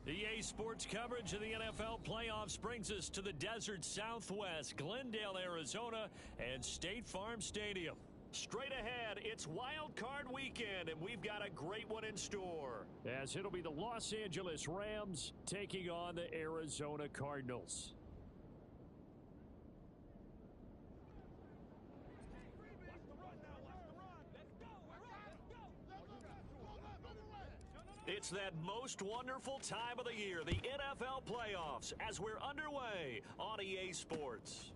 EA Sports coverage of the NFL playoffs brings us to the desert Southwest, Glendale, Arizona, and State Farm Stadium. Straight ahead, it's Wild Card Weekend, and we've got a great one in store. As it'll be the Los Angeles Rams taking on the Arizona Cardinals. It's that most wonderful time of the year, the NFL playoffs, as we're underway on EA Sports.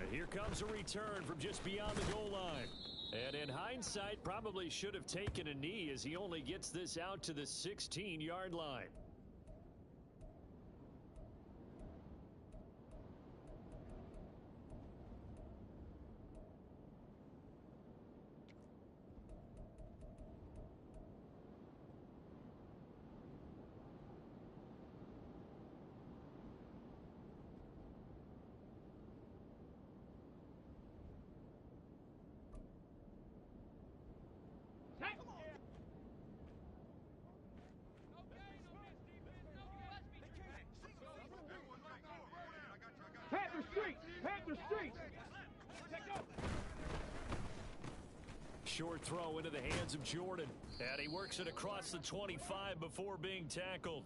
And here comes a return from just beyond the goal line. And in hindsight, probably should have taken a knee as he only gets this out to the 16-yard line. Short throw into the hands of Jordan. And he works it across the 25 before being tackled.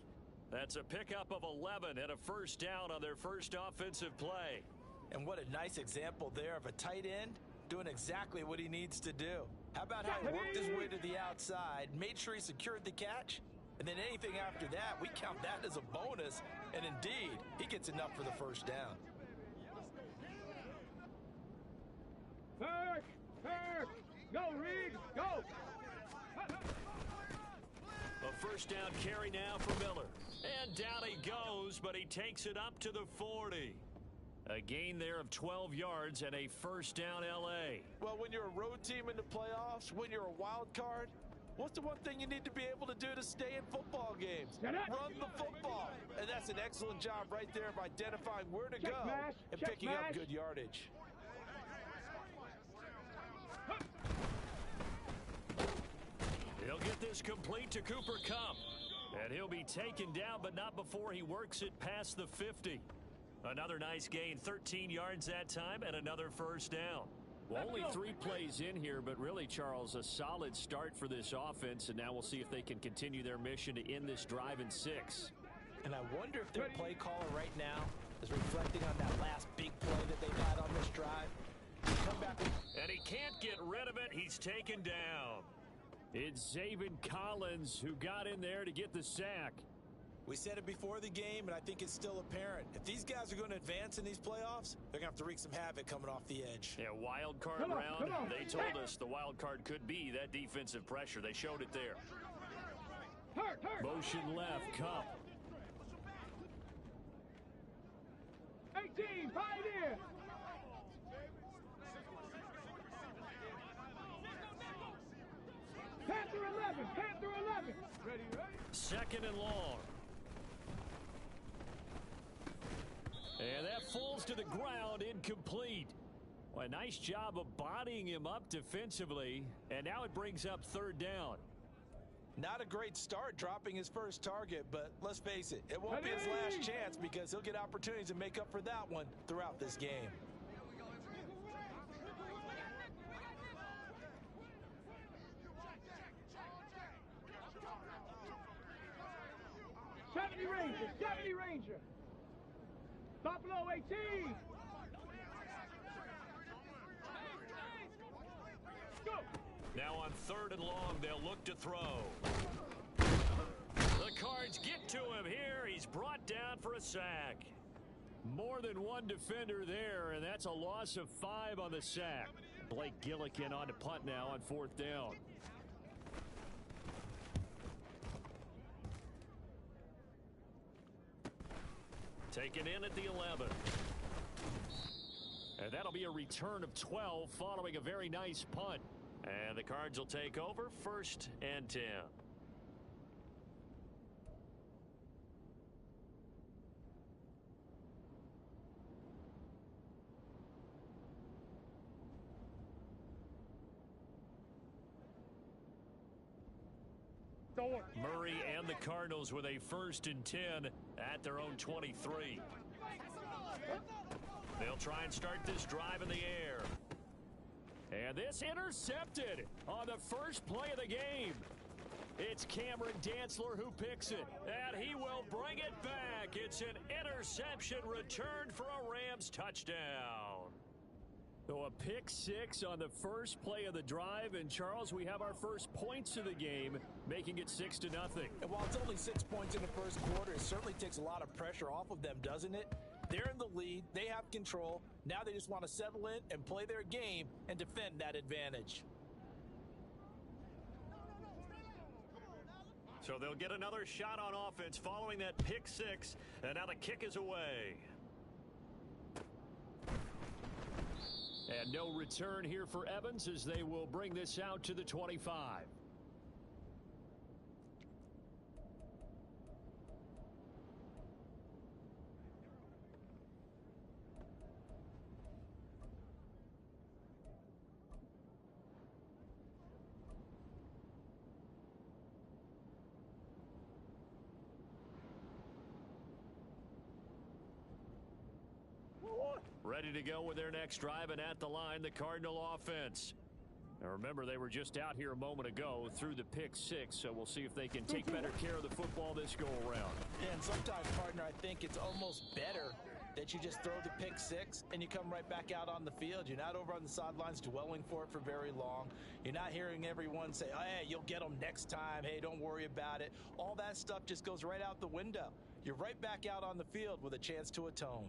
That's a pickup of 11 and a first down on their first offensive play. And what a nice example there of a tight end doing exactly what he needs to do. How about how he worked his way to the outside, made sure he secured the catch, and then anything after that, we count that as a bonus. And indeed, he gets enough for the first down. Go, Reed, go! A first down carry now for Miller. And down he goes, but he takes it up to the 40. A gain there of 12 yards and a first down L.A. Well, when you're a road team in the playoffs, when you're a wild card, what's the one thing you need to be able to do to stay in football games? Run the football. And that's an excellent job right there of identifying where to go and picking up good yardage. He'll get this complete to Cooper Kupp. And he'll be taken down, but not before he works it past the 50. Another nice gain, 13 yards that time, and another first down. Well, only 3 plays in here, but really, Charles, a solid start for this offense, and now we'll see if they can continue their mission to end this drive in 6. And I wonder if their play caller right now is reflecting on that last big play that they've had on this drive. Come back. And he can't get rid of it. He's taken down. It's Zaven Collins who got in there to get the sack. We said it before the game, and I think it's still apparent. If these guys are going to advance in these playoffs, they're going to have to wreak some havoc coming off the edge. Yeah, wild card round. They told us the wild card could be that defensive pressure. They showed it there. Motion left, Kupp. 18, Pioneer. Panther 11, Panther 11. Ready. Second and long. And that falls to the ground, incomplete. Well, a nice job of bodying him up defensively, and now it brings up third down. Not a great start dropping his first target, but let's face it, it won't be his last chance because he'll get opportunities to make up for that one throughout this game. '70 Ranger. Buffalo 18. Go. Now on third and long, they'll look to throw. The Cards get to him here. He's brought down for a sack. More than one defender there, and that's a loss of 5 on the sack. Blake Gillikin on to punt now on fourth down. Taken in at the 11. And that'll be a return of 12 following a very nice punt. And the Cards will take over, 1st and 10. Murray and the Cardinals with a 1st and 10 at their own 23. They'll try and start this drive in the air. And this intercepted on the first play of the game. It's Cameron Dantzler who picks it, and he will bring it back. It's an interception returned for a Rams touchdown. So a pick 6 on the first play of the drive, and Charles, we have our first points of the game, making it 6-0. And while it's only 6 points in the first quarter, it certainly takes a lot of pressure off of them, doesn't it? They're in the lead, they have control. Now they just want to settle in and play their game and defend that advantage. So they'll get another shot on offense following that pick 6, and now the kick is away. And no return here for Evans as they will bring this out to the 25. Ready to go with their next drive, and at the line, the Cardinal offense. Now remember, they were just out here a moment ago through the pick 6, so we'll see if they can take better care of the football this go-around. Yeah, and sometimes, partner, I think it's almost better that you just throw the pick 6 and you come right back out on the field. You're not over on the sidelines dwelling for it for very long. You're not hearing everyone say, oh, hey, you'll get them next time. Hey, don't worry about it. All that stuff just goes right out the window. You're right back out on the field with a chance to atone.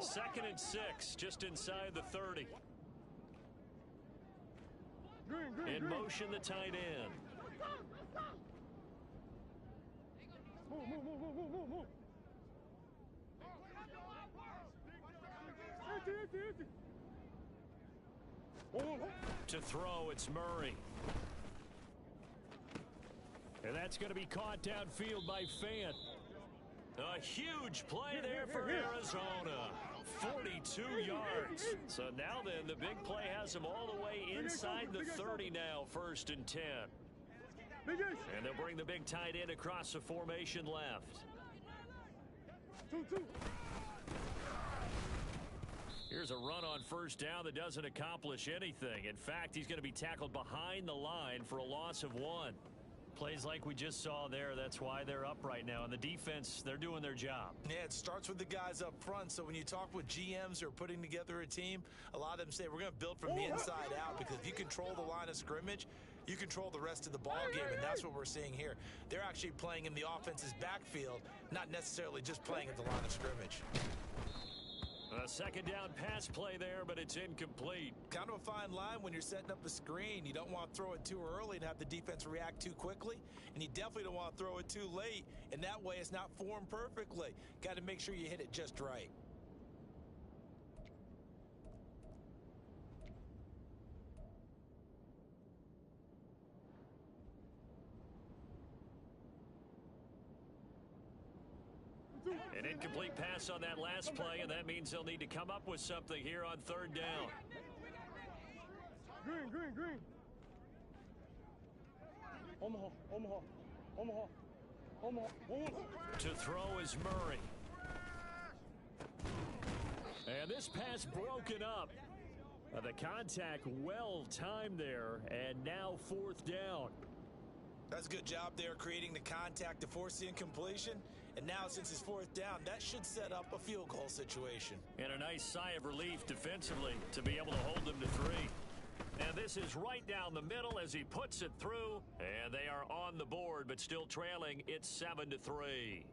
2nd and 6, just inside the 30. In motion, the tight end. Move. To throw, it's Murray. And that's going to be caught downfield by Fant. A huge play there for Arizona. 42 yards. So now then, the big play has them all the way inside the 30 now, 1st and 10. And they'll bring the big tight end across the formation left. Here's a run on 1st down that doesn't accomplish anything. In fact, he's going to be tackled behind the line for a loss of 1. Plays like we just saw there, that's why they're up right now. And the defense, they're doing their job. Yeah, it starts with the guys up front. So when you talk with GMs who are putting together a team, a lot of them say, we're going to build from the inside out, because if you control the line of scrimmage, you control the rest of the ball game, and that's what we're seeing here. They're actually playing in the offense's backfield, not necessarily just playing at the line of scrimmage. A 2nd down pass play there, but it's incomplete. Kind of a fine line when you're setting up a screen. You don't want to throw it too early and have the defense react too quickly, and you definitely don't want to throw it too late, and that way it's not formed perfectly. Got to make sure you hit it just right. An incomplete pass on that last play, and that means they'll need to come up with something here on 3rd down. Green. Omaha. To throw is Murray. And this pass broken up. The contact well timed there, and now 4th down. That's a good job there, creating the contact to force the incompletion. And now, since it's 4th down, that should set up a field goal situation. And a nice sigh of relief defensively to be able to hold them to 3. And this is right down the middle as he puts it through. And they are on the board, but still trailing. It's 7-3.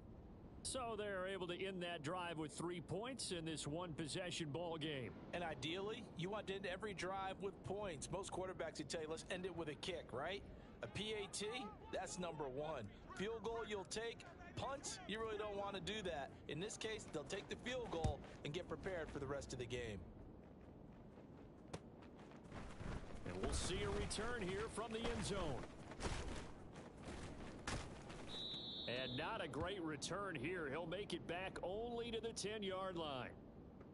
So they're able to end that drive with 3 points in this one-possession ball game. And ideally, you want to end every drive with points. Most quarterbacks would tell you, let's end it with a kick, right? A PAT, that's number 1. Field goal you'll take. Punts, you really don't want to do that. In this case, they'll take the field goal and get prepared for the rest of the game. And we'll see a return here from the end zone. And not a great return here. He'll make it back only to the 10-yard line.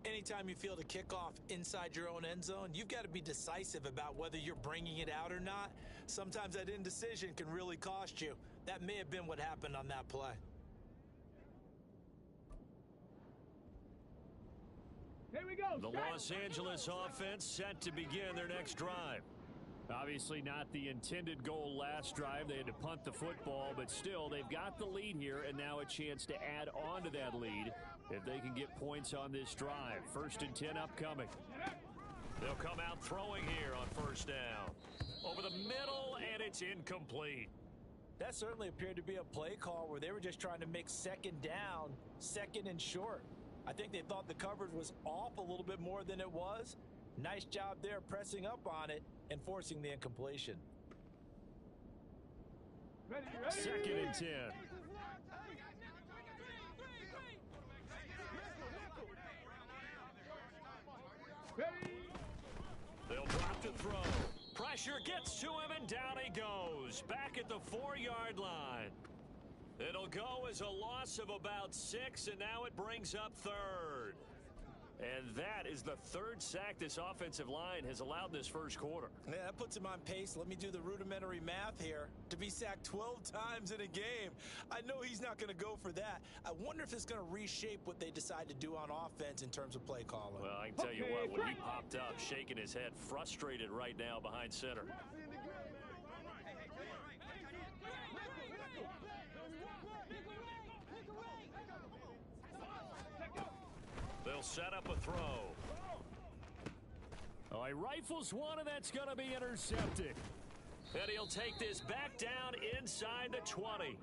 Anytime you field a kickoff inside your own end zone, you've got to be decisive about whether you're bringing it out or not. Sometimes that indecision can really cost you. That may have been what happened on that play. Here we go. The Los Angeles offense set to begin their next drive. Obviously not the intended goal last drive. They had to punt the football, but still, they've got the lead here, and now a chance to add on to that lead if they can get points on this drive. 1st and 10 upcoming. They'll come out throwing here on 1st down. Over the middle, and it's incomplete. That certainly appeared to be a play call where they were just trying to make 2nd down, 2nd and short. I think they thought the coverage was off a little bit more than it was. Nice job there pressing up on it and forcing the incompletion. Ready. 2nd and 10. Ready. They'll drop the throw. Pressure gets to him, and down he goes. Back at the 4-yard line. It'll go as a loss of about 6, and now it brings up 3rd. And that is the 3rd sack this offensive line has allowed in this first quarter. Yeah, that puts him on pace. Let me do the rudimentary math here. To be sacked 12 times in a game, I know he's not going to go for that. I wonder if it's going to reshape what they decide to do on offense in terms of play calling. Well, I can tell you what, when he popped up, shaking his head, frustrated right now behind center. They'll set up a throw. Oh, he rifles one, and that's going to be intercepted. And he'll take this back down inside the 20.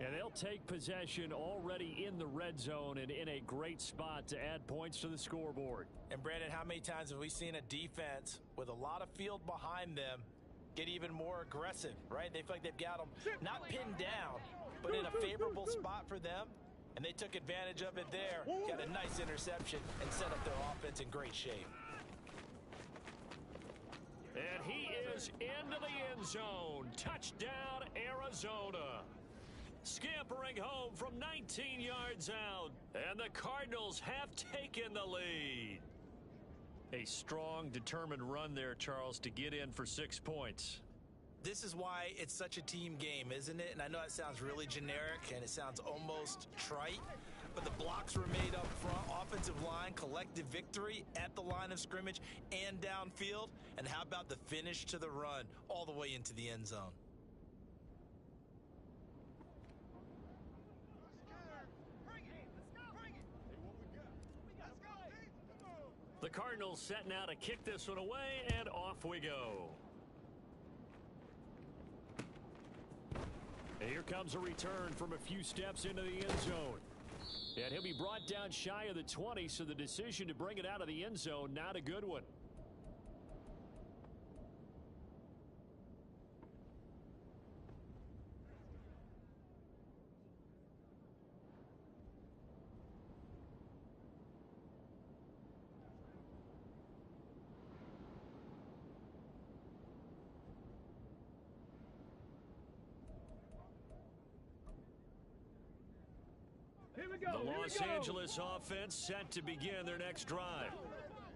And they'll take possession already in the red zone and in a great spot to add points to the scoreboard. And Brandon, how many times have we seen a defense with a lot of field behind them get even more aggressive, right? They feel like they've got them not pinned down, but in a favorable spot for them. And they took advantage of it there, got a nice interception, and set up their offense in great shape. And he is into the end zone. Touchdown, Arizona. Scampering home from 19 yards out. And the Cardinals have taken the lead. A strong, determined run there, Charles, to get in for 6 points. This is why it's such a team game, isn't it? And I know it sounds really generic and it sounds almost trite, but the blocks were made up front, offensive line, collective victory at the line of scrimmage and downfield. And how about the finish to the run all the way into the end zone? The Cardinals setting out to kick this one away, and off we go. And here comes a return from a few steps into the end zone. And he'll be brought down shy of the 20, so the decision to bring it out of the end zone, not a good one. The Los Angeles offense set to begin their next drive.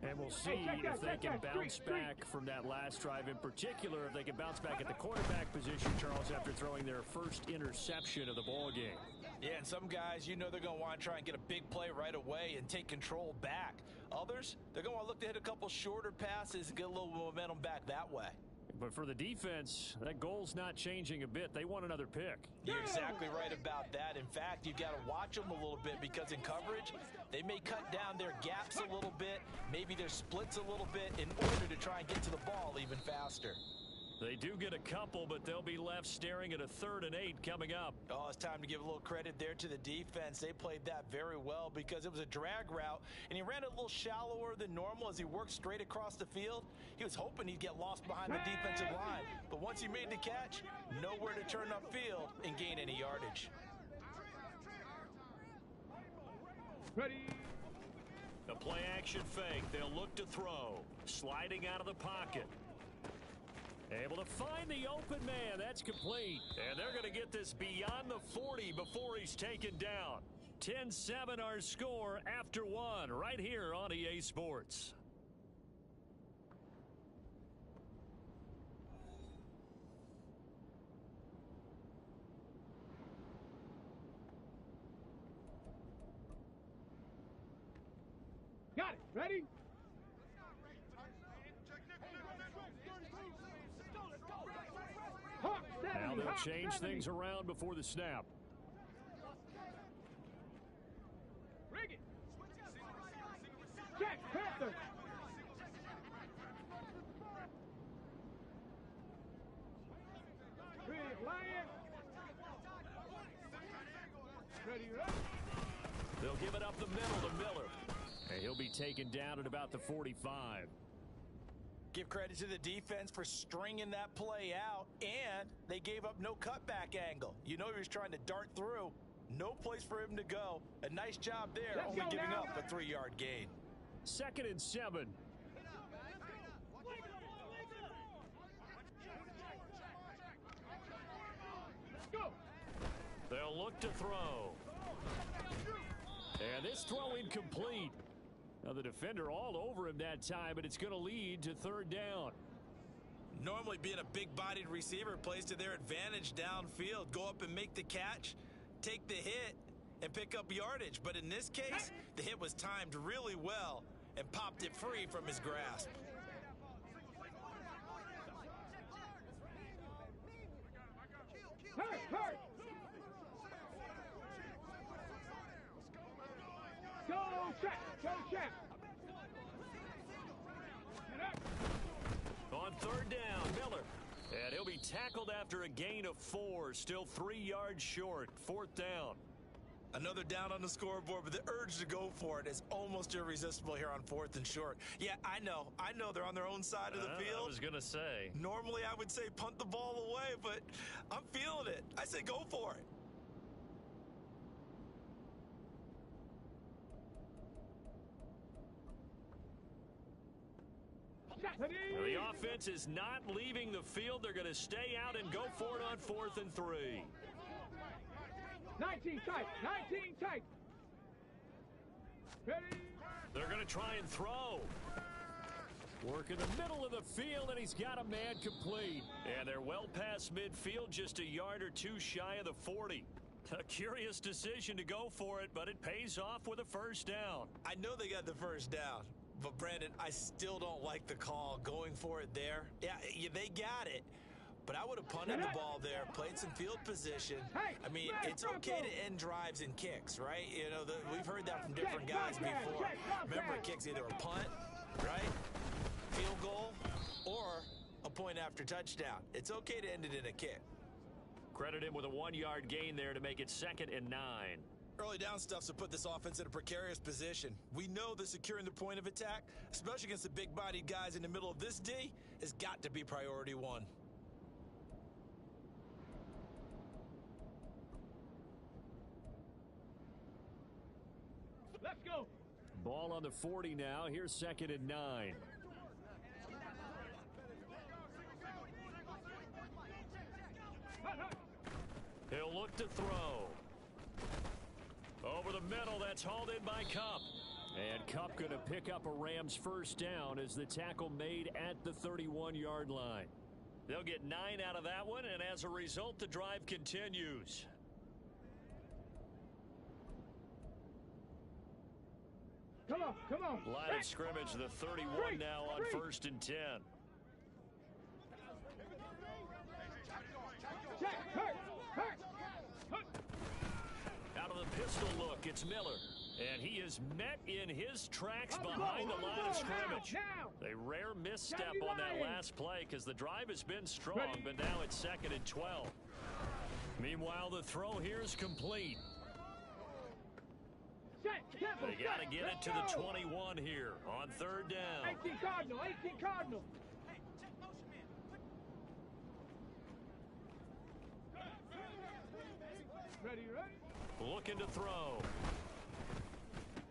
And we'll see if they can bounce back from that last drive, in particular, if they can bounce back at the quarterback position, Charles, after throwing their first interception of the ball game. Yeah, and some guys, you know they're going to want to try and get a big play right away and take control back. Others, they're going to want to look to hit a couple shorter passes and get a little momentum back that way. But for the defense, that goal's not changing a bit. They want another pick. You're exactly right about that. In fact, you've got to watch them a little bit because in coverage, they may cut down their gaps a little bit, maybe their splits a little bit in order to try and get to the ball even faster. They do get a couple, but they'll be left staring at a 3rd and 8 coming up. Oh, it's time to give a little credit there to the defense. They played that very well because it was a drag route, and he ran it a little shallower than normal as he worked straight across the field. He was hoping he'd get lost behind the defensive line, but once he made the catch, nowhere to turn upfield and gain any yardage. Ready. A play-action fake. They'll look to throw. Sliding out of the pocket. Able to find the open man. That's complete. And they're going to get this beyond the 40 before he's taken down. 10-7 our score after one right here on EA Sports. Got it. Ready? Hawk 70, Now they'll Hawk change 70. things around before the snap. Bring it. Check, Panther. Big Lion. Ready, up. They'll give it up the middle to Miller. And he'll be taken down at about the 45. Give credit to the defense for stringing that play out, and they gave up no cutback angle. You know he was trying to dart through. No place for him to go. A nice job there, Let's only go giving now. up a 3-yard gain. 2nd and 7. Go. They'll look to throw. And this throw incomplete. Now the defender all over him that time, but it's going to lead to 3rd down. Normally being a big-bodied receiver plays to their advantage downfield. Go up and make the catch, take the hit, and pick up yardage. But in this case, the hit was timed really well and popped it free from his grasp. Hurt, hurt. Go check, go check. Get up. On 3rd down, Miller. And he'll be tackled after a gain of 4. Still 3 yards short. 4th down. Another down on the scoreboard, but the urge to go for it is almost irresistible here on 4th and short. Yeah, I know they're on their own side of the I field. was going to say. Normally I would say punt the ball away, but I'm feeling it. I say go for it. The offense is not leaving the field. They're going to stay out and go for it on 4th and 3. 19 tight, 19 tight. Ready? They're going to try and throw. Work in the middle of the field, and he's got a man complete. And they're well past midfield, just a yard or 2 shy of the 40. A curious decision to go for it, but it pays off with a 1st down. I know they got the 1st down, but Brandon, I still don't like the call going for it there. Yeah, they got it. But I would have punted the ball there, played some field position. I mean, it's okay to end drives and kicks, right? You know, we've heard that from different guys before. Remember, kicks either a punt, right, field goal, or a point after touchdown. It's okay to end it in a kick. Credit him with a 1-yard gain there to make it 2nd and 9. Early down stuffs will put this offense in a precarious position. We know that securing the point of attack, especially against the big-bodied guys in the middle of this D, has got to be priority 1. Let's go. Ball on the 40 now. Here's 2nd and 9. He'll look to throw. Over the middle, that's hauled in by Kupp. And Kupp going to pick up a Rams 1st down as the tackle made at the 31-yard line. They'll get 9 out of that one, and as a result, the drive continues. Come on, come on. Line of scrimmage, the 31 now on 1st and 10. Check, hurt, hurt. Out of the pistol look, it's Miller. And he is met in his tracks behind the line of scrimmage. A rare misstep on that last play because the drive has been strong, but now it's 2nd and 12. Meanwhile, the throw here is complete. They got to get it to the 21 here on 3rd down. 18 Cardinal, 18 Cardinal. Ready, ready? Looking to throw.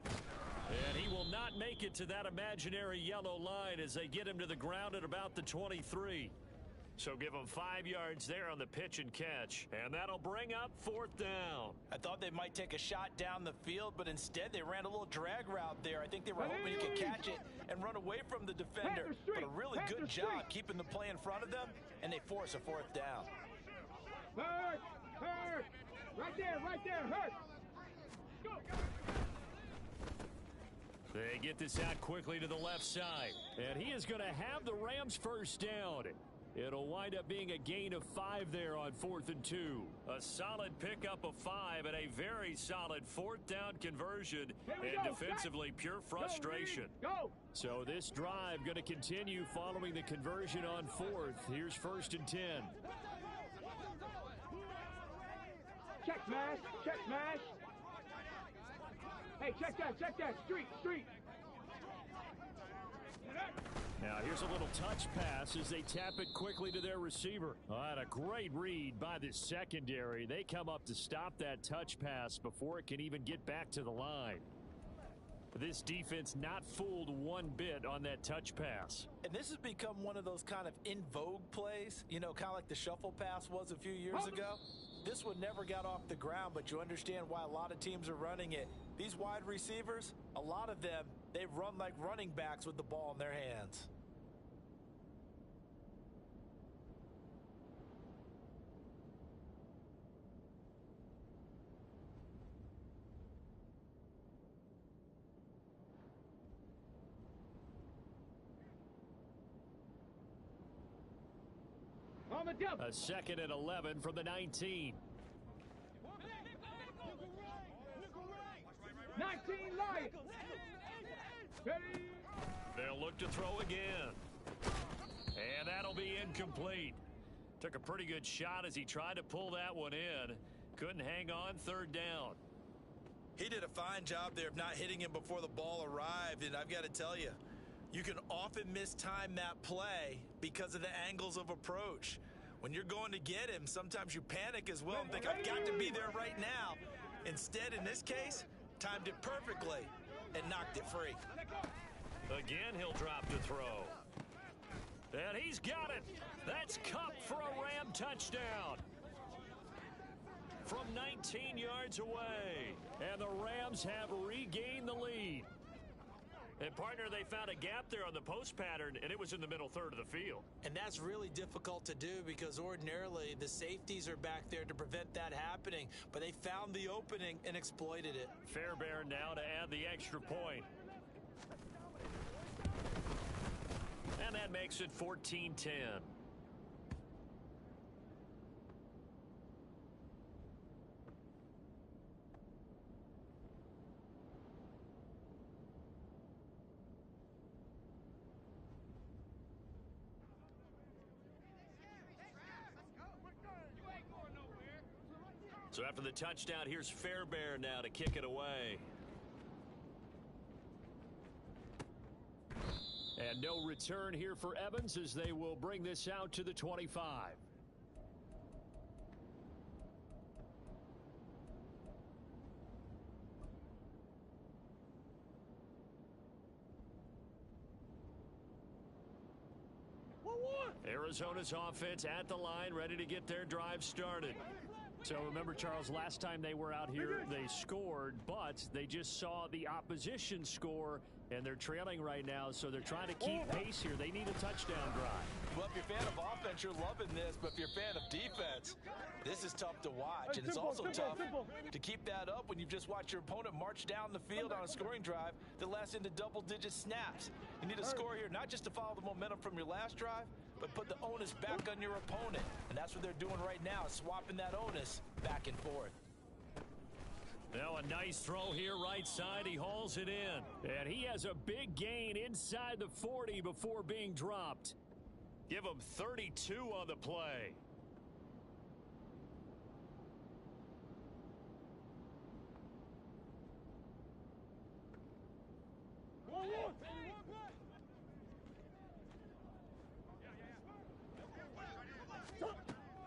And he will not make it to that imaginary yellow line as they get him to the ground at about the 23. So give them 5 yards there on the pitch and catch. And that'll bring up 4th down. I thought they might take a shot down the field, but instead they ran a little drag route there. I think they were hoping he could catch it and run away from the defender. But a really good job keeping the play in front of them, and they force a 4th down. Hurt! Hurt! Right there, hurt! Go! They get this out quickly to the left side. And he is going to have the Rams 1st down. It'll wind up being a gain of 5 there on 4th and 2. A solid pickup of 5 and a very solid 4th down conversion. And defensively, pure frustration. Go! So this drive going to continue following the conversion on 4th. Here's 1st and 10. Check smash! Check smash! Hey, check that! Street! Now here's a little touch pass as they tap it quickly to their receiver. And a great read by the secondary. They come up to stop that touch pass before it can even get back to the line. This defense not fooled one bit on that touch pass. And this has become one of those kind of in vogue plays, you know, kind of like the shuffle pass was a few years ago. This one never got off the ground, but you understand why a lot of teams are running it. These wide receivers, a lot of them, they run like running backs with the ball in their hands. On the double. A 2nd and 11 from the 19. 19 Lions. Ready. They'll look to throw again. And that'll be incomplete. Took a pretty good shot as he tried to pull that one in. Couldn't hang on 3rd down. He did a fine job there of not hitting him before the ball arrived, and I've got to tell you, you can often mistime that play because of the angles of approach. When you're going to get him, sometimes you panic as well and think, I've got to be there right now. Instead, in this case, timed it perfectly and knocked it free. Again, he'll drop to throw. And he's got it. That's Kupp for a Ram touchdown. From 19 yards away. And the Rams have regained the lead. And, partner, they found a gap there on the post pattern, and it was in the middle third of the field. And that's really difficult to do because ordinarily the safeties are back there to prevent that happening. But they found the opening and exploited it. Fairbairn now to add the extra point. And that makes it 14-10. So after the touchdown, here's Fairbairn now to kick it away. And no return here for Evans as they will bring this out to the 25. Arizona's offense at the line, ready to get their drive started. So remember, Charles, last time they were out here, they scored, but they just saw the opposition score, and they're trailing right now, so they're trying to keep pace here. They need a touchdown drive. Well, if you're a fan of offense, you're loving this, but if you're a fan of defense, this is tough to watch, and it's also tough to keep that up when you've just watched your opponent march down the field on a scoring drive that lasts into double-digit snaps. You need a score here, not just to follow the momentum from your last drive, but put the onus back on your opponent. And that's what they're doing right now, swapping that onus back and forth. Now a nice throw here right side. He hauls it in. And he has a big gain inside the 40 before being dropped. Give him 32 on the play.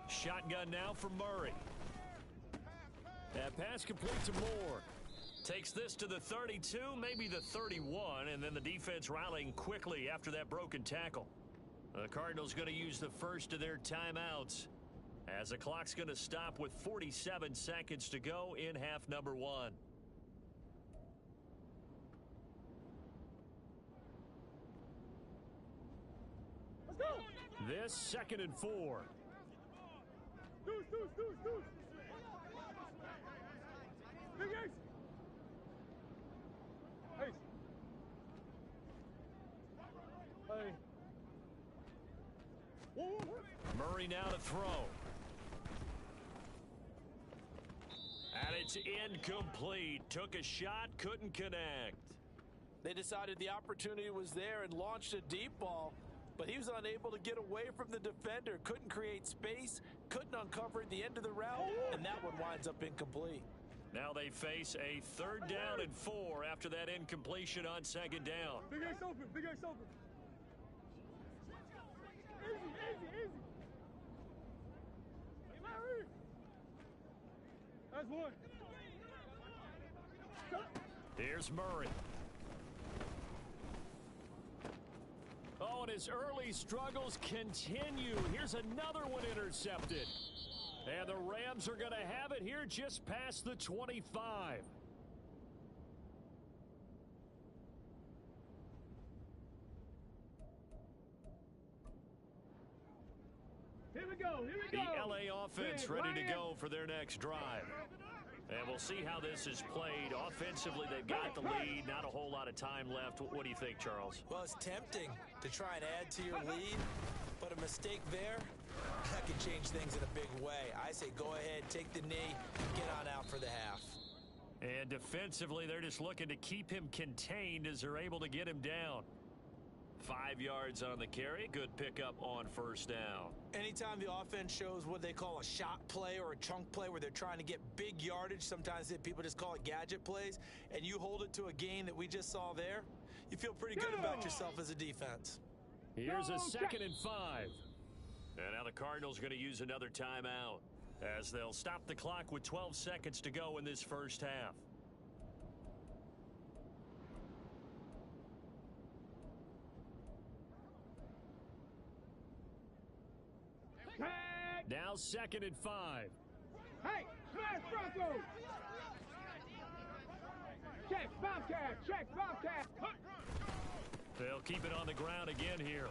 Shotgun now for Murray. That pass complete to Moore. Takes this to the 32, maybe the 31, and then the defense rallying quickly after that broken tackle. The Cardinals going to use the first of their timeouts as the clock's going to stop with 47 seconds to go in half number 1. Let's go. This 2nd and 4. Deuce. Big Ace. Ace. Hey. Whoa. Murray now to throw. And it's incomplete. Took a shot, couldn't connect. They decided the opportunity was there and launched a deep ball, but he was unable to get away from the defender, couldn't create space, couldn't uncover at the end of the route, and that one winds up incomplete. Now they face a 3rd down and 4 after that incompletion on 2nd down. Big Ace open. Easy. Larry. That's one. Here's Murray. Oh, and his early struggles continue. Here's another one intercepted. And the Rams are going to have it here just past the 25. Here we go. The LA offense ready to go for their next drive. And we'll see how this is played. Offensively, they've got the lead. Not a whole lot of time left. What do you think, Charles? Well, it's tempting to try and add to your lead, but a mistake there, that can change things in a big way. I say go ahead, take the knee, get on out for the half. And defensively, they're just looking to keep him contained as they're able to get him down. 5 yards on the carry. Good pickup on 1st down. Anytime the offense shows what they call a shot play or a chunk play where they're trying to get big yardage, sometimes people just call it gadget plays, and you hold it to a gain that we just saw there, you feel pretty good about yourself as a defense. Here's a 2nd and 5. And now the Cardinals going to use another timeout as they'll stop the clock with 12 seconds to go in this first half. Now 2nd and 5. Hey, smash Bronco! Check, Bobcat! They'll keep it on the ground again here.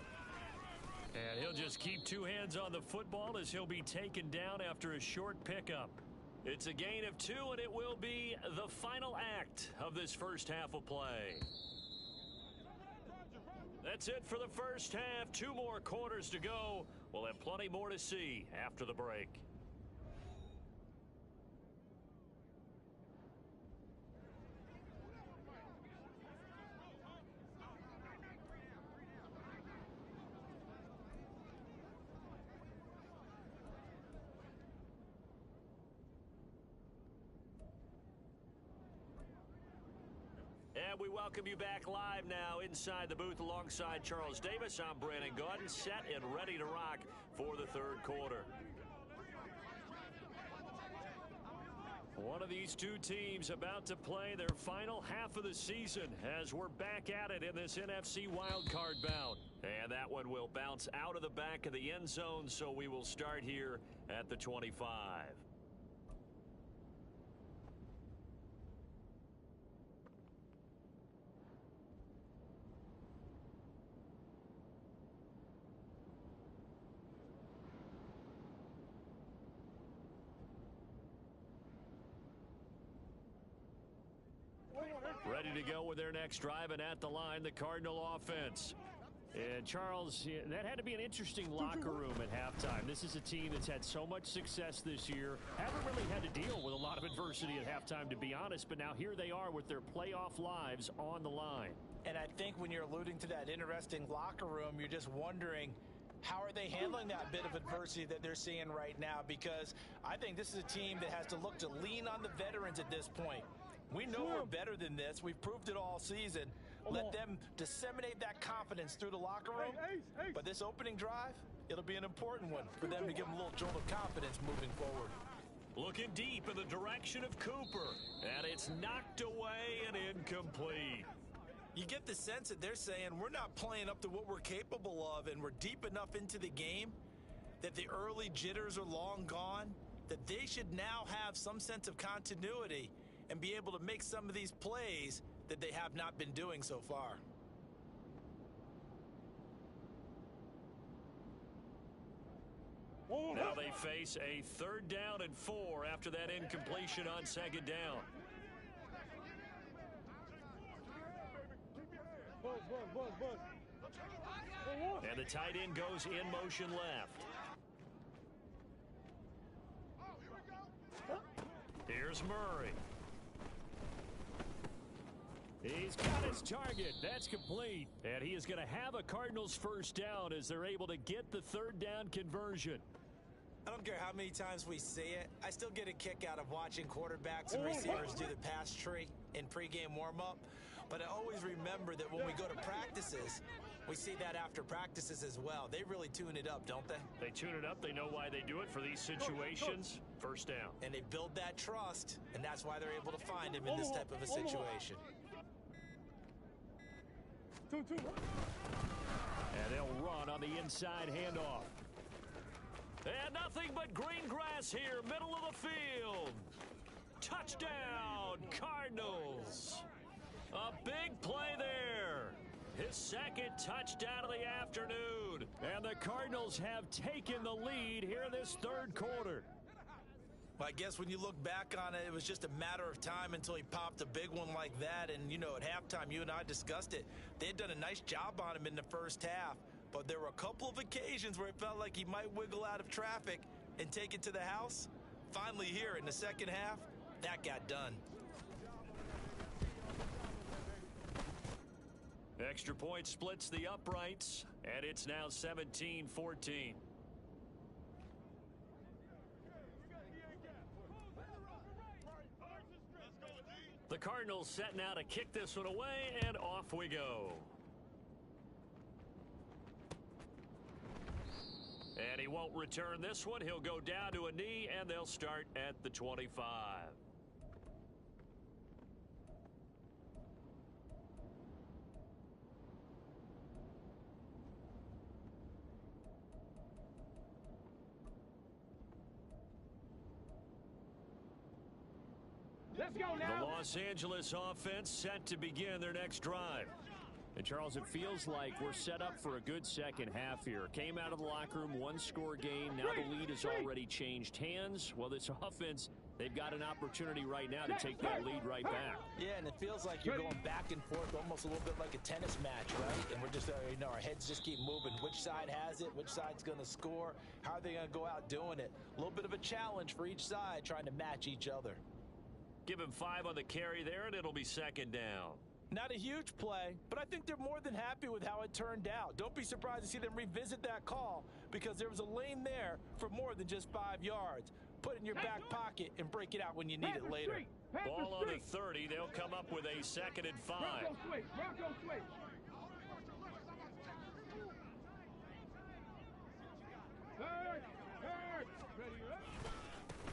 And he'll just keep 2 hands on the football as he'll be taken down after a short pickup. It's a gain of 2, and it will be the final act of this first half of play. That's it for the first half. 2 more quarters to go. We'll have plenty more to see after the break. And we welcome you back live now inside the booth alongside Charles Davis. I'm Brandon Gaudin, set and ready to rock for the 3rd quarter. One of these 2 teams about to play their final half of the season as we're back at it in this NFC wildcard bout. And that one will bounce out of the back of the end zone, so we will start here at the 25. Ready to go with their next drive, and at the line, the Cardinal offense. And Charles, that had to be an interesting locker room at halftime. This is a team that's had so much success this year. Haven't really had to deal with a lot of adversity at halftime, to be honest, but now here they are with their playoff lives on the line. And I think when you're alluding to that interesting locker room, you're just wondering, how are they handling that bit of adversity that they're seeing right now? Because I think this is a team that has to look to lean on the veterans at this point. We know we're better than this. We've proved it all season. Let them disseminate that confidence through the locker room. But this opening drive, it'll be an important one for them to give them a little jolt of confidence moving forward. Looking deep in the direction of Cooper. And it's knocked away and incomplete. You get the sense that they're saying we're not playing up to what we're capable of, and we're deep enough into the game that the early jitters are long gone, that they should now have some sense of continuity and be able to make some of these plays that they have not been doing so far. Now they face a 3rd down and 4 after that incompletion on 2nd down. And the tight end goes in motion left. Here's Murray. He's got his target. That's complete. And he is going to have a Cardinals 1st down as they're able to get the 3rd down conversion. I don't care how many times we see it. I still get a kick out of watching quarterbacks and receivers do the pass tree in pregame warm-up. But I always remember that when we go to practices, we see that after practices as well. They really tune it up, don't they? They tune it up. They know why they do it for these situations. 1st down. And they build that trust, and that's why they're able to find him in this type of a situation. 2-2. And they'll run on the inside handoff. And nothing but green grass here, middle of the field. Touchdown, Cardinals. A big play there. His 2nd touchdown of the afternoon. And the Cardinals have taken the lead here in this 3rd quarter. Well, I guess when you look back on it, it was just a matter of time until he popped a big one like that. And, you know, at halftime, you and I discussed it. They had done a nice job on him in the 1st half. But there were a couple of occasions where it felt like he might wiggle out of traffic and take it to the house. Finally here in the 2nd half, that got done. Extra point splits the uprights, and it's now 17-14. The Cardinals set now to kick this one away, and off we go. And he won't return this one. He'll go down to a knee, and they'll start at the 25. Let's go now. The Los Angeles offense set to begin their next drive. And, Charles, it feels like we're set up for a good 2nd half here. Came out of the locker room, 1-score game. Now the lead has already changed hands. Well, this offense, they've got an opportunity right now to take that lead right back. Yeah, and it feels like you're going back and forth almost a little bit like a tennis match, right? And we're just, you know, our heads just keep moving. Which side has it? Which side's going to score? How are they going to go out doing it? A little bit of a challenge for each side trying to match each other. Give him 5 on the carry there, and it'll be 2nd down. Not a huge play, but I think they're more than happy with how it turned out. Don't be surprised to see them revisit that call because there was a lane there for more than just 5 yards. Put it in your back pocket and break it out when you need it later. Ball on the 30. They'll come up with a 2nd and 5. Bronco switch. Bronco switch. Third. Ready up.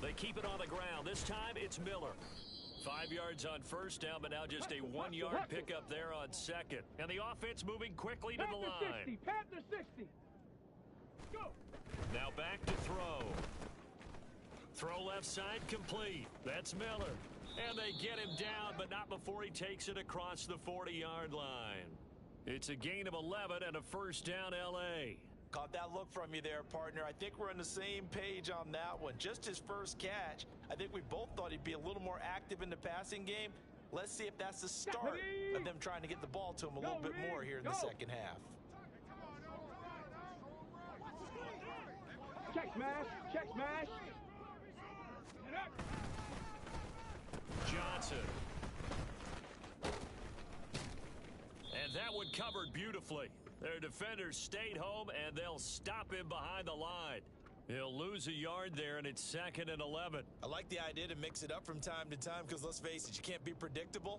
They keep it on the ground. This time it's Miller. 5 yards on 1st down, but now just a 1-yard pickup there on 2nd. And the offense moving quickly to the line. Panther 60. Go. Now back to throw. Throw left side complete. That's Miller. And they get him down, but not before he takes it across the 40-yard line. It's a gain of 11 and a 1st down L.A. Caught that look from you there, partner. I think we're on the same page on that one. Just his first catch. I think we both thought he'd be a little more active in the passing game. Let's see if that's the start of them trying to get the ball to him a little bit more here in the 2nd half. Check smash. Check smash. Johnson. And that one covered beautifully. Their defenders stayed home, and they'll stop him behind the line. He'll lose a yard there, and it's 2nd and 11. I like the idea to mix it up from time to time because, let's face it, you can't be predictable.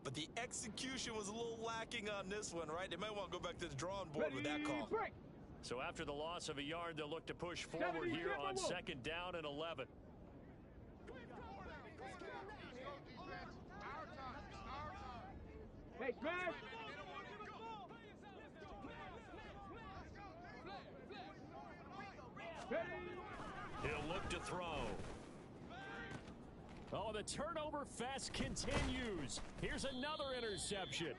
But the execution was a little lacking on this one, right? They might want to go back to the drawing board with that call. Break. So after the loss of a yard, they'll look to push forward here on 2nd down and 11. Hey, smash. Ready. He'll look to throw. Oh, the turnover fest continues. Here's another interception.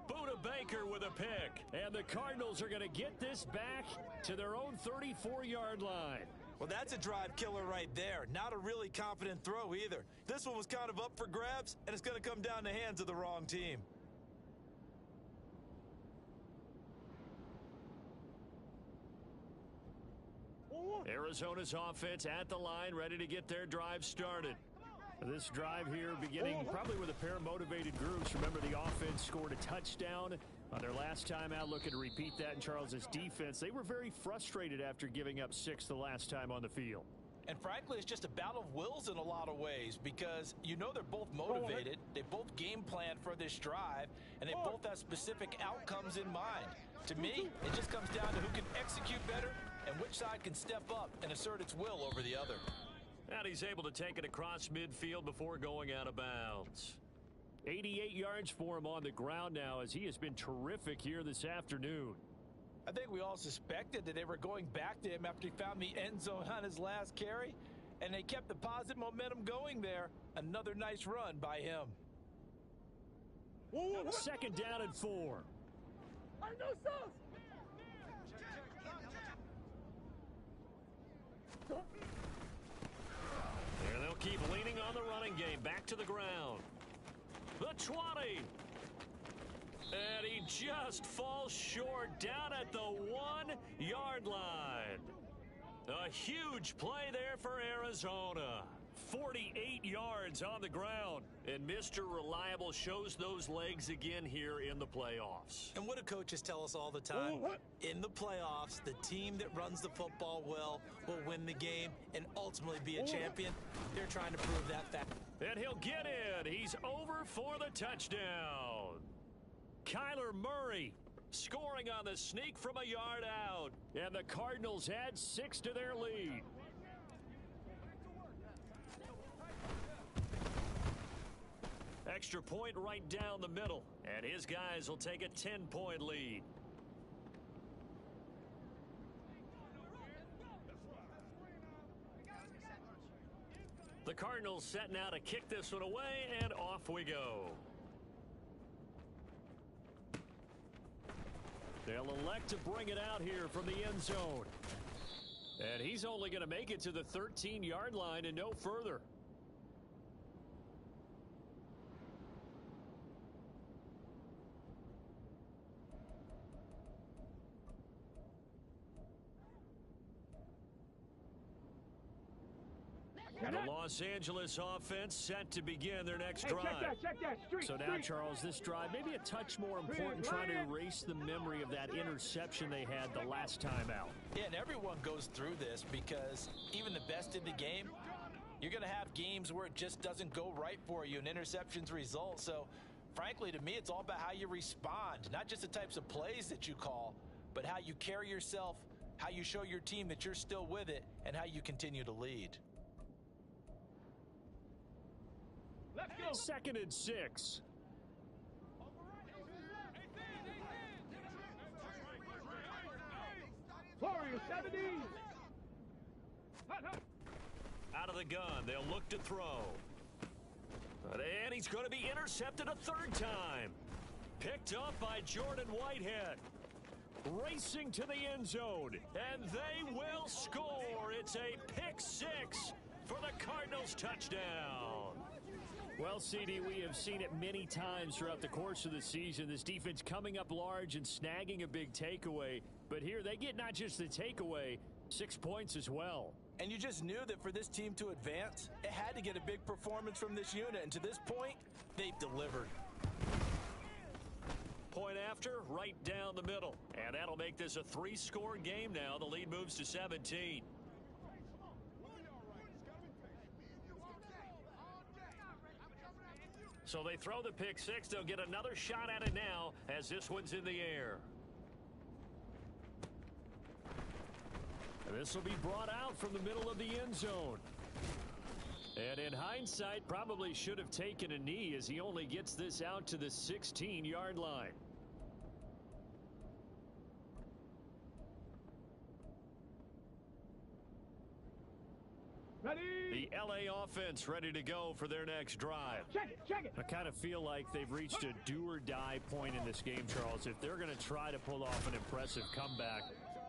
Buda Baker with a pick. And the Cardinals are going to get this back to their own 34-yard line. Well, that's a drive killer right there. Not a really confident throw either. This one was kind of up for grabs, and it's going to come down in the hands of the wrong team. Arizona's offense at the line, ready to get their drive started. This drive here beginning probably with a pair of motivated groups. Remember, the offense scored a touchdown on their last time out, looking to repeat that in Charles's defense. They were very frustrated after giving up 6 the last time on the field. And frankly, it's just a battle of wills in a lot of ways because you know they're both motivated. They both game plan for this drive, and they both have specific outcomes in mind. To me, it just comes down to who can execute better and which side can step up and assert its will over the other. And he's able to take it across midfield before going out of bounds. 88 yards for him on the ground now as he has been terrific here this afternoon. I think we all suspected that they were going back to him after he found the end zone on his last carry, and they kept the positive momentum going there. Another nice run by him. Second down and 4. I know sauce. And they'll keep leaning on the running game. Back to the ground. The 20. And he just falls short down at the 1-yard line. A huge play there for Arizona. 48 yards on the ground. And Mr. Reliable shows those legs again here in the playoffs. And what do coaches tell us all the time? In the playoffs, the team that runs the football well will win the game and ultimately be a champion. They're trying to prove that fact. And he'll get in. He's over for the touchdown. Kyler Murray scoring on the sneak from a yard out. And the Cardinals add 6 to their lead. Extra point right down the middle. And his guys will take a 10-point lead. The Cardinals setting out to kick this one away, and off we go. They'll elect to bring it out here from the end zone. And he's only going to make it to the 13-yard line and no further. The Los Angeles offense set to begin their next drive. Check that. Street, so now, Charles, this drive maybe a touch more important, trying to erase the memory of that interception they had the last time out. Yeah, and everyone goes through this because even the best in the game, you're going to have games where it just doesn't go right for you and interceptions result. So, frankly, to me, it's all about how you respond, not just the types of plays that you call, but how you carry yourself, how you show your team that you're still with it, and how you continue to lead. Let's go. 2nd and 6. Warriors 70. Out of the gun, they'll look to throw. And he's going to be intercepted a 3rd time. Picked up by Jordan Whitehead. Racing to the end zone. And they will score. It's a pick 6 for the Cardinals touchdown. Well, CD, we have seen it many times throughout the course of the season. This defense coming up large and snagging a big takeaway. But here they get not just the takeaway, 6 points as well. And you just knew that for this team to advance, it had to get a big performance from this unit. And to this point, they've delivered. Point after, right down the middle. And that'll make this a 3-score game now. The lead moves to 17. So they throw the pick 6. They'll get another shot at it now as this one's in the air. And this will be brought out from the middle of the end zone. And in hindsight, probably should have taken a knee as he only gets this out to the 16-yard line. The LA offense ready to go for their next drive. Check it. I kind of feel like they've reached a do-or-die point in this game, Charles. If they're going to try to pull off an impressive comeback,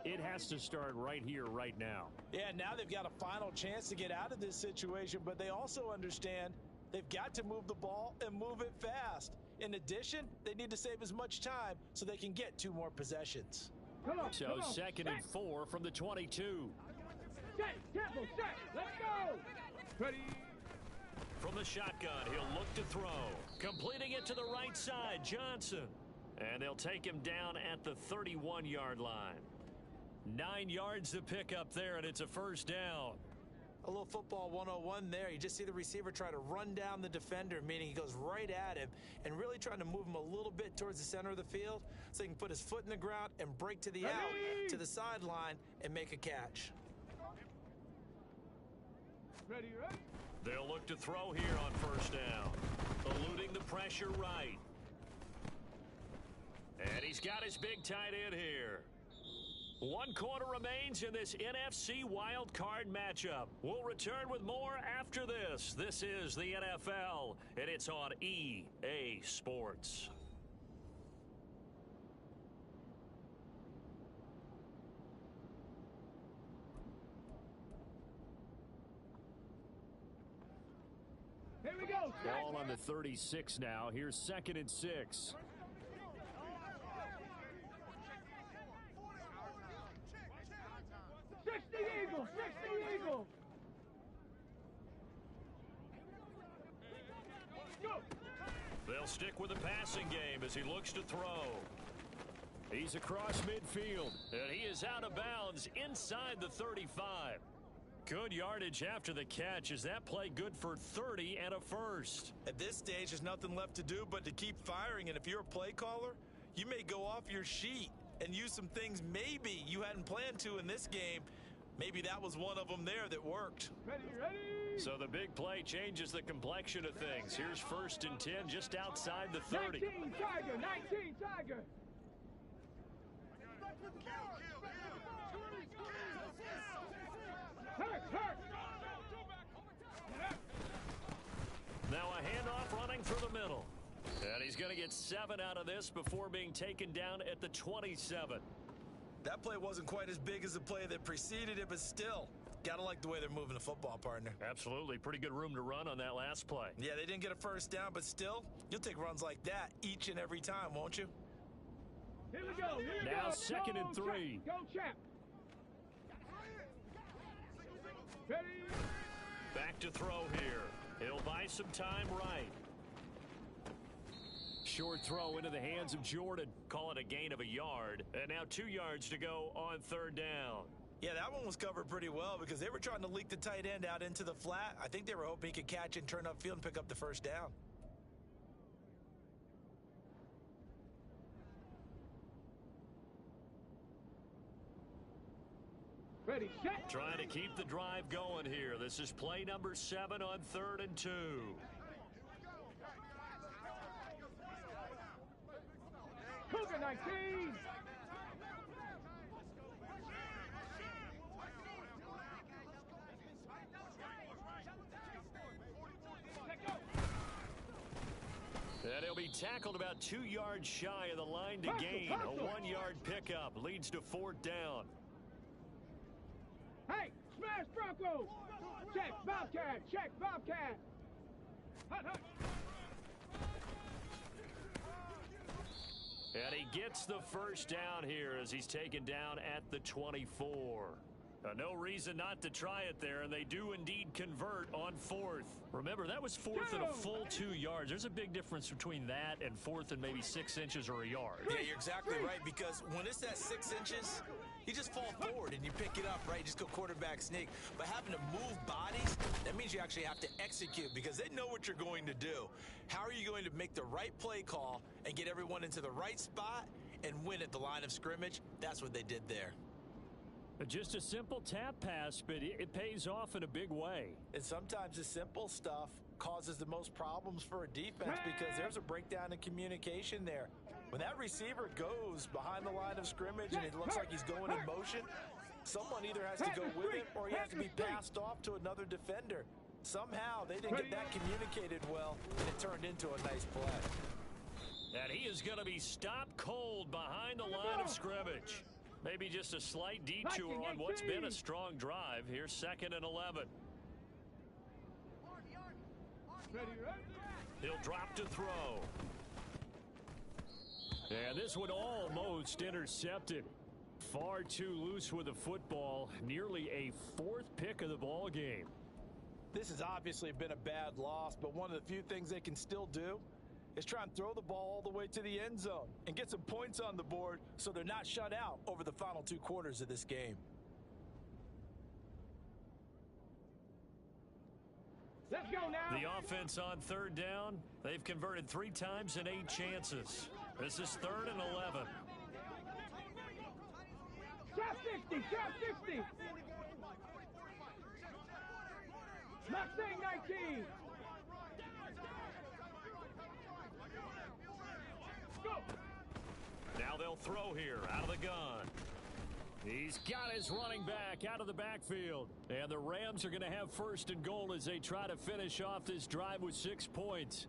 it has to start right here, right now. Yeah, now they've got a final chance to get out of this situation, but they also understand they've got to move the ball and move it fast. In addition, they need to save as much time so they can get 2 more possessions. Come on. So second and 4 from the 22. Tempo, set. Let's go. Ready. From the shotgun, he'll look to throw. Completing it to the right side, Johnson. And they'll take him down at the 31-yard line. 9 yards to pick up there, and it's a first down. A little football 101 there. You just see the receiver try to run down the defender, meaning he goes right at him and really trying to move him a little bit towards the center of the field so he can put his foot in the ground and break to the out, to the sideline, and make a catch. Ready. They'll look to throw here on first down. Eluding the pressure right. And he's got his big tight end here. 1 quarter remains in this NFC Wild Card matchup. We'll return with more after this. This is the NFL, and it's on EA Sports. Here we go. Ball on the 36 now. Here's second and 6. Eagle. Go. They'll stick with the passing game as he looks to throw. He's across midfield, and he is out of bounds inside the 35. Good yardage after the catch. Is that play good for 30 and a first? At this stage, there's nothing left to do but to keep firing, and if you're a play caller, you may go off your sheet and use some things maybe you hadn't planned to in this game. Maybe that was one of them there that worked. Ready. So the big play changes the complexion of things. Here's first and 10 just outside the 30. 19 Tiger. Hurt. Now a handoff running through the middle. And he's going to get 7 out of this before being taken down at the 27. That play wasn't quite as big as the play that preceded it, but still, gotta like the way they're moving the football, partner. Absolutely. Pretty good room to run on that last play. Yeah, they didn't get a first down, but still, you'll take runs like that each and every time, won't you? Here we go. Now second and 3. Go, champ. Ready. Back to throw here. He'll buy some time right. Short throw into the hands of Jordan. Call it a gain of a yard. And now 2 yards to go on third down. Yeah, that one was covered pretty well because they were trying to leak the tight end out into the flat. I think they were hoping he could catch and turn upfield and pick up the first down. Ready, set. Trying to keep the drive going here. This is play number 7 on 3rd and 2. Cougar 19. And he'll be tackled about 2 yards shy of the line to gain. A 1-yard pickup leads to 4th down. Hey, smash Bronco. Check Bobcat. Hut. And he gets the first down here as he's taken down at the 24. No reason not to try it there, and they do indeed convert on 4th. Remember, that was 4th and a full 2 yards. There's a big difference between that and 4th and maybe 6 inches or a yard. Yeah, you're exactly right, because when it's at 6 inches, you just fall forward and you pick it up, right? You just go quarterback sneak. But having to move bodies, that means you actually have to execute because they know what you're going to do. How are you going to make the right play call and get everyone into the right spot and win at the line of scrimmage? That's what they did there. Just a simple tap pass, but it pays off in a big way. And sometimes the simple stuff causes the most problems for a defense because there's a breakdown in communication there. When that receiver goes behind the line of scrimmage and it looks like he's going in motion, Someone either has to go with it or he has to be passed off to another defender. Somehow they didn't get that communicated well, and it turned into a nice play. And he is going to be stopped cold behind the line of scrimmage. Maybe just a slight detour on what's been a strong drive. Here's 2nd and 11. He'll drop to throw. And this one almost intercepted. Far too loose with the football. Nearly a 4th pick of the ball game. This has obviously been a bad loss, but one of the few things they can still do is try and throw the ball all the way to the end zone and get some points on the board so they're not shut out over the final 2 quarters of this game. Let's go now. The offense on 3rd down, they've converted 3 times in 8 chances. This is 3rd and 11. Shot 60, shot 60. Mustang 19. Go. Now they'll throw here out of the gun. He's got his running back out of the backfield. And the Rams are going to have 1st and goal as they try to finish off this drive with 6 points.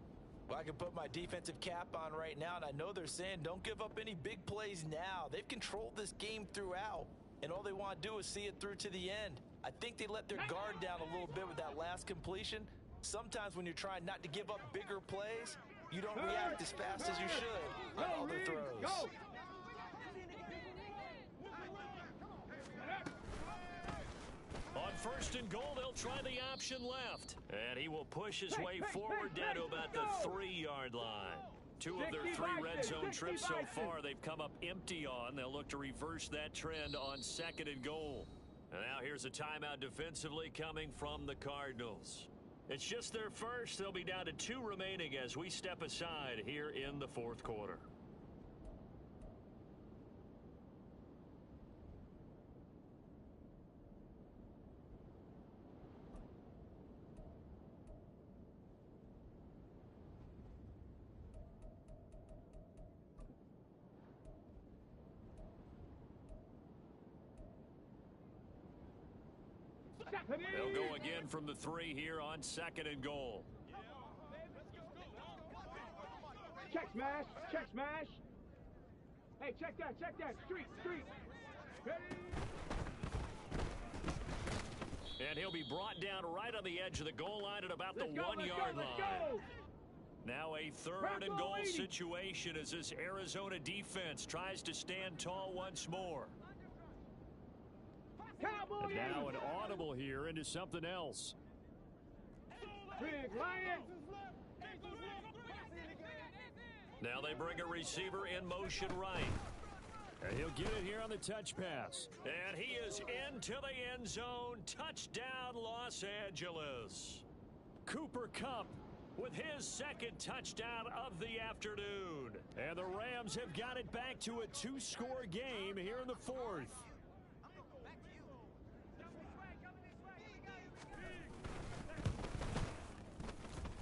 Well, I can put my defensive cap on right now, and I know they're saying don't give up any big plays now. They've controlled this game throughout, and all they want to do is see it through to the end. I think they let their guard down a little bit with that last completion. Sometimes when you're trying not to give up bigger plays, you don't react as fast as you should on other throws. Go. On 1st and goal, they'll try the option left. And he will push his way forward down to about the 3-yard line. 2 of their 3 red zone trips so far they've come up empty on. They'll look to reverse that trend on 2nd and goal. And now here's a timeout defensively coming from the Cardinals. It's just their first. They'll be down to 2 remaining as we step aside here in the 4th quarter. They'll go again from the 3 here on 2nd and goal. Check smash, check smash. Hey, check that, street. Ready? And he'll be brought down right on the edge of the goal line at about the 1-yard line. Go. Now a 3rd and goal situation as this Arizona defense tries to stand tall once more. Cowboy And now an audible here into something else. Big Lion. Now they bring a receiver in motion right. And he'll get it here on the touch pass. And he is into the end zone. Touchdown, Los Angeles. Cooper Kupp with his 2nd touchdown of the afternoon. And the Rams have got it back to a 2-score game here in the 4th.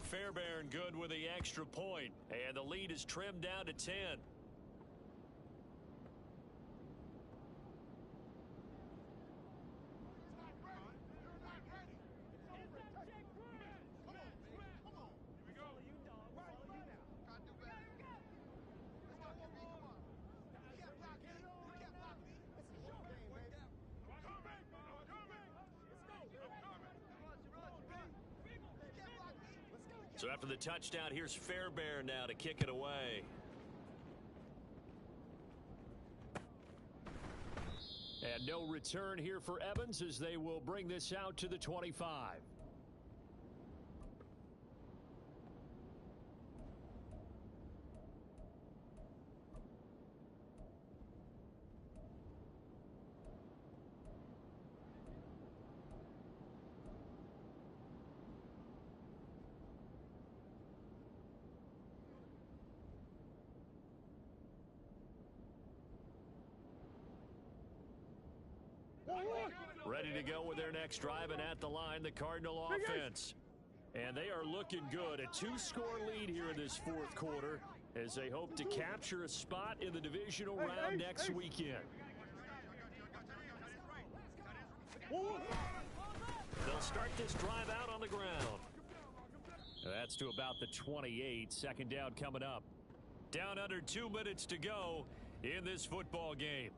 Fairbairn good with the extra point, and the lead is trimmed down to 10. So after the touchdown, here's Fairbairn now to kick it away. And no return here for Evans as they will bring this out to the 25. Ready to go with their next drive, and at the line, the Cardinal offense. And they are looking good. A 2-score lead here in this 4th quarter as they hope to capture a spot in the divisional round next weekend. start this drive out on the ground. That's to about the 28. Second down coming up. Down under 2 minutes to go in this football game.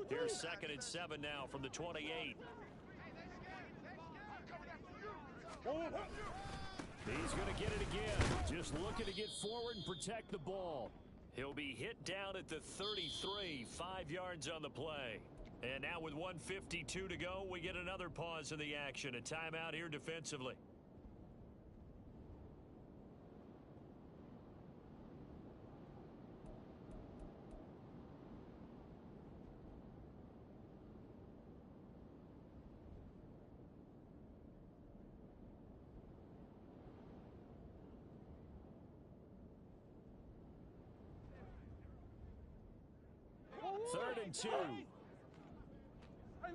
Here's 2nd and 7 now from the 28. He's going to get it again. Just looking to get forward and protect the ball. He'll be hit down at the 33, 5 yards on the play. And now with 1:52 to go, we get another pause in the action. A timeout here defensively. Third and 2. Hey,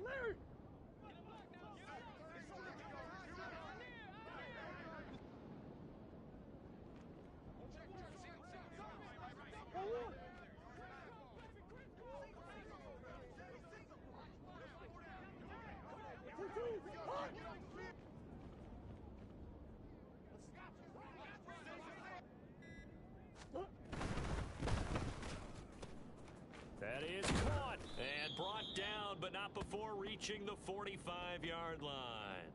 Larry! That is caught and brought down, but not before reaching the 45-yard line.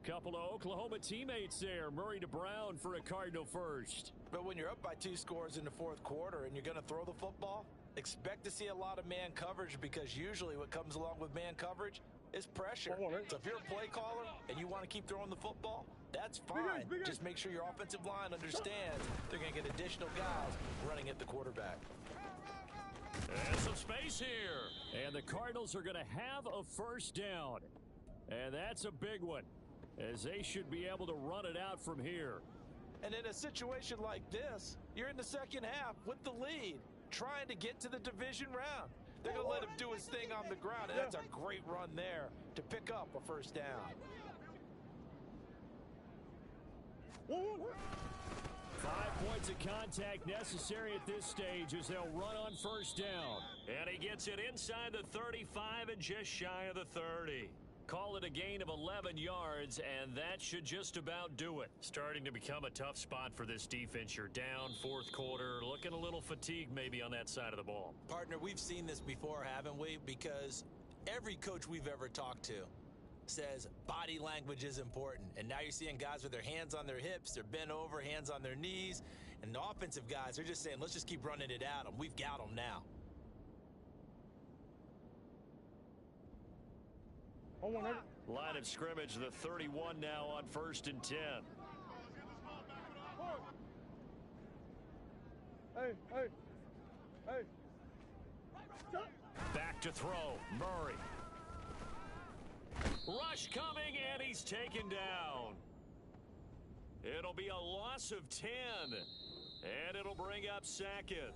Couple of Oklahoma teammates there. Murray to Brown for a Cardinal first. But when you're up by 2 scores in the 4th quarter and you're going to throw the football, expect to see a lot of man coverage, because usually what comes along with man coverage is pressure. So if you're a play caller and you want to keep throwing the football, that's fine. Just make sure your offensive line understands they're going to get additional guys running at the quarterback. And some space here. And the Cardinals are going to have a first down. And that's a big one, as they should be able to run it out from here. And in a situation like this, you're in the second half with the lead, trying to get to the division round. They're going to let him do his thing on the ground, and that's a great run there to pick up a first down. 5 points of contact necessary at this stage as they'll run on first down. And he gets it inside the 35 and just shy of the 30. Call it a gain of 11 yards, and that should just about do it. Starting to become a tough spot for this defense. You're down 4th quarter, looking a little fatigued maybe on that side of the ball. Partner, we've seen this before, haven't we? Because every coach we've ever talked to says body language is important. And now you're seeing guys with their hands on their hips, they're bent over, hands on their knees. And the offensive guys are just saying, let's just keep running it at them. We've got them now. Line of scrimmage, the 31 now on 1st and 10. Hey. Back to throw, Murray. Rush coming, and he's taken down. It'll be a loss of 10, and it'll bring up 2nd.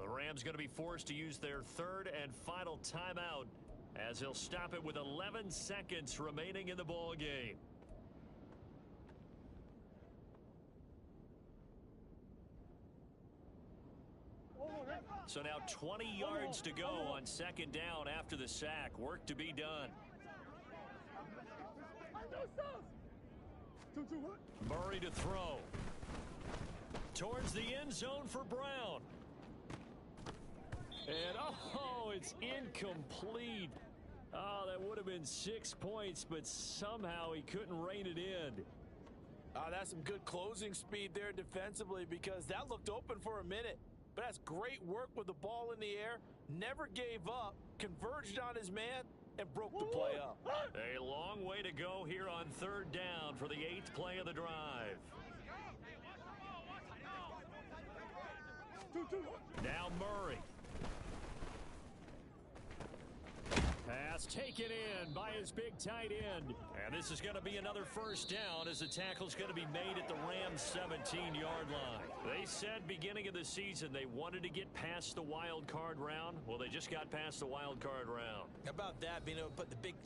The Rams going to be forced to use their 3rd and final timeout, as he'll stop it with 11 seconds remaining in the ball game. So now 20 yards to go on 2nd down after the sack. Work to be done. Murray to throw. Towards the end zone for Brown. And, oh, it's incomplete. Oh, that would have been 6 points, but somehow he couldn't rein it in. That's some good closing speed there defensively, because that looked open for a minute. But that's great work with the ball in the air. Never gave up, converged on his man, and broke the play up. A long way to go here on 3rd down for the 8th play of the drive. Now Murray. Pass taken in by his big tight end. And this is going to be another first down as the tackle's going to be made at the Rams' 17-yard line. They said beginning of the season they wanted to get past the wild card round. Well, they just got past the wild card round. How about that, being able to put the big